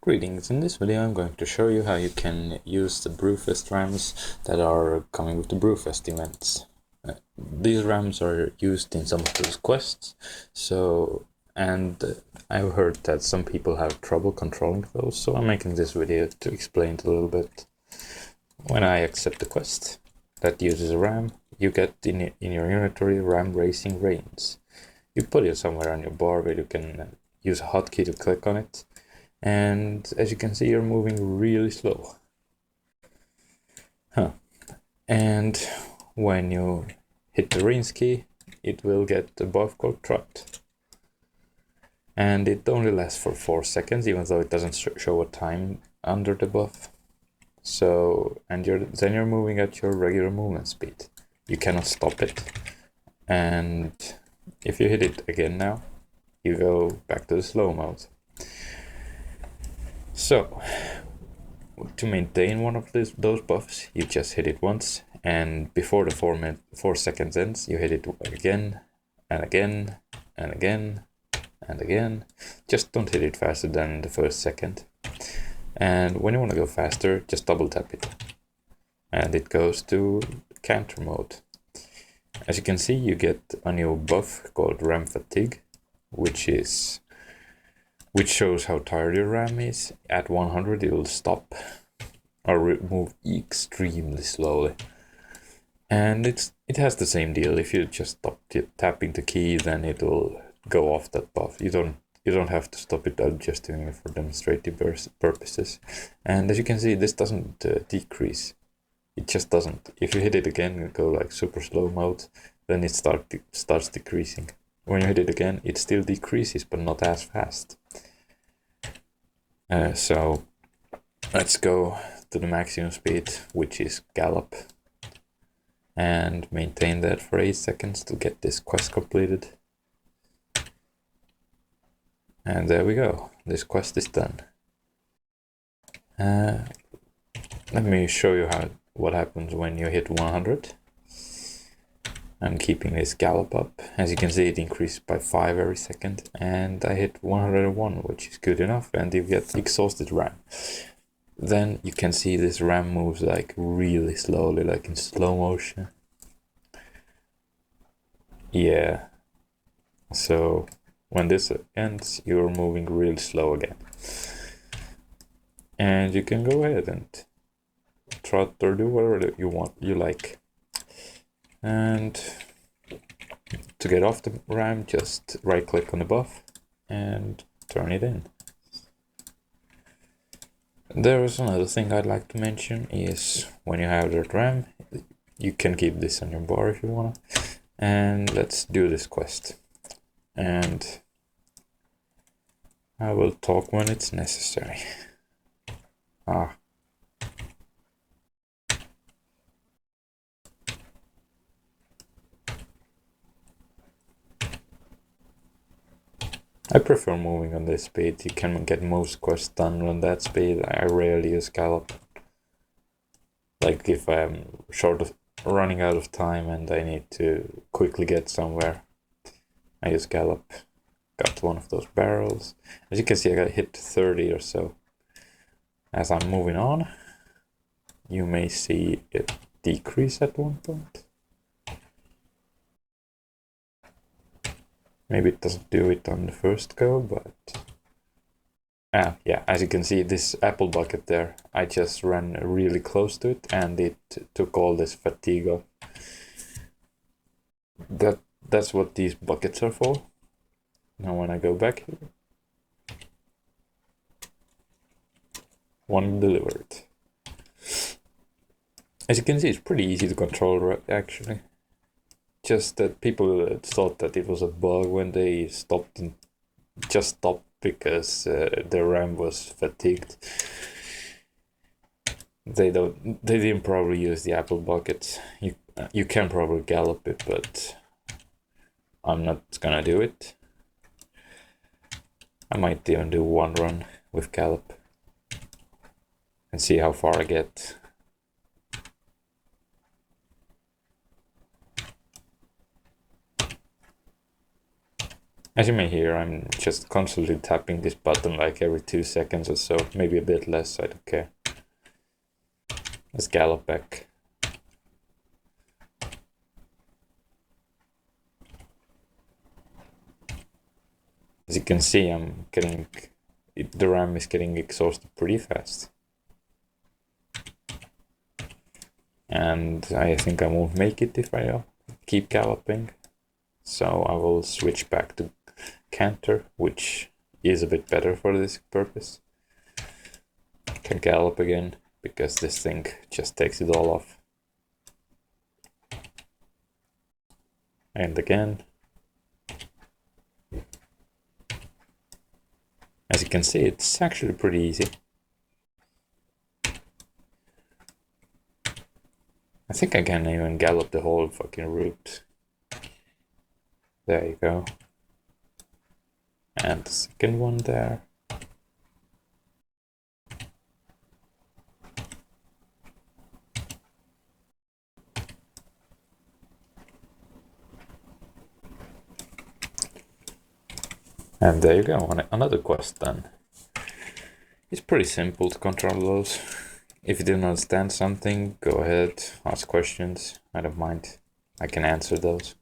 Greetings, in this video I'm going to show you how you can use the brewfest RAMs that are coming with the brewfest events. These RAMs are used in some of those quests, and I've heard that some people have trouble controlling those, so I'm making this video to explain it a little bit. When I accept a quest that uses a RAM, you get in your inventory RAM racing reins. You put it somewhere on your bar where you can use a hotkey to click on it. And as you can see, you're moving really slow. And when you hit the reins key, it will get a buff called Trot. And it only lasts for 4 seconds, even though it doesn't show a time under the buff. Then you're moving at your regular movement speed. You cannot stop it. And if you hit it again now, you go back to the slow mode. So, to maintain one of those buffs, you just hit it once, and before the 4 seconds ends, you hit it again, and again, and again, and again. Just don't hit it faster than the first second. And when you want to go faster, just double tap it. And it goes to counter mode. As you can see, you get a new buff called RAM Fatigue, which shows how tired your RAM is. At 100 it will stop or move extremely slowly. And it has the same deal. If you just stop tapping the key, then it will go off that buff. You don't have to stop it. I'm just doing it for demonstrative purposes. And as you can see, this doesn't decrease. It just doesn't. If you hit it again and go like super slow mode, then it starts decreasing. When you hit it again, it still decreases, but not as fast. So let's go to the maximum speed, which is gallop, and maintain that for 8 seconds to get this quest completed. And there we go. This quest is done. Let me show you what happens when you hit 100. I'm keeping this gallop up. As you can see, it increases by 5 every second, and I hit 101, which is good enough, and you get exhausted RAM. Then you can see this RAM moves like really slowly, like in slow motion. Yeah. So when this ends, you're moving really slow again. And you can go ahead and trot or do whatever you like. And to get off the RAM, just right click on the buff and turn it in. There is another thing I'd like to mention is when you have that RAM, you can keep this on your bar if you wanna. And let's do this quest. And I will talk when it's necessary. I prefer moving on this speed. You can get most quests done on that speed. I rarely use gallop. Like if I'm running out of time and I need to quickly get somewhere, I use gallop. Got one of those barrels. As you can see, I got hit 30 or so. As I'm moving on, you may see it decrease at one point. Maybe it doesn't do it on the first go, but yeah, as you can see, this apple bucket there, I just ran really close to it and it took all this fatigue off. That's what these buckets are for. Now when I go back here, one delivered. As you can see, it's pretty easy to control actually. Just that people thought that it was a bug when they stopped because their RAM was fatigued. They didn't probably use the apple buckets. You can probably gallop it, but I'm not gonna do it. I might even do one run with gallop and see how far I get. As you may hear, I'm just constantly tapping this button like every 2 seconds or so, maybe a bit less, I don't care. Let's gallop back. As you can see, the RAM is getting exhausted pretty fast. And I think I won't make it if I keep galloping. So I will switch back to canter, which is a bit better for this purpose. Can gallop again, because this thing just takes it all off. And again. As you can see, it's actually pretty easy. I think I can even gallop the whole fucking route. There you go. And the second one there. And there you go, another quest done. It's pretty simple to control those. If you didn't understand something, go ahead, ask questions. I don't mind. I can answer those.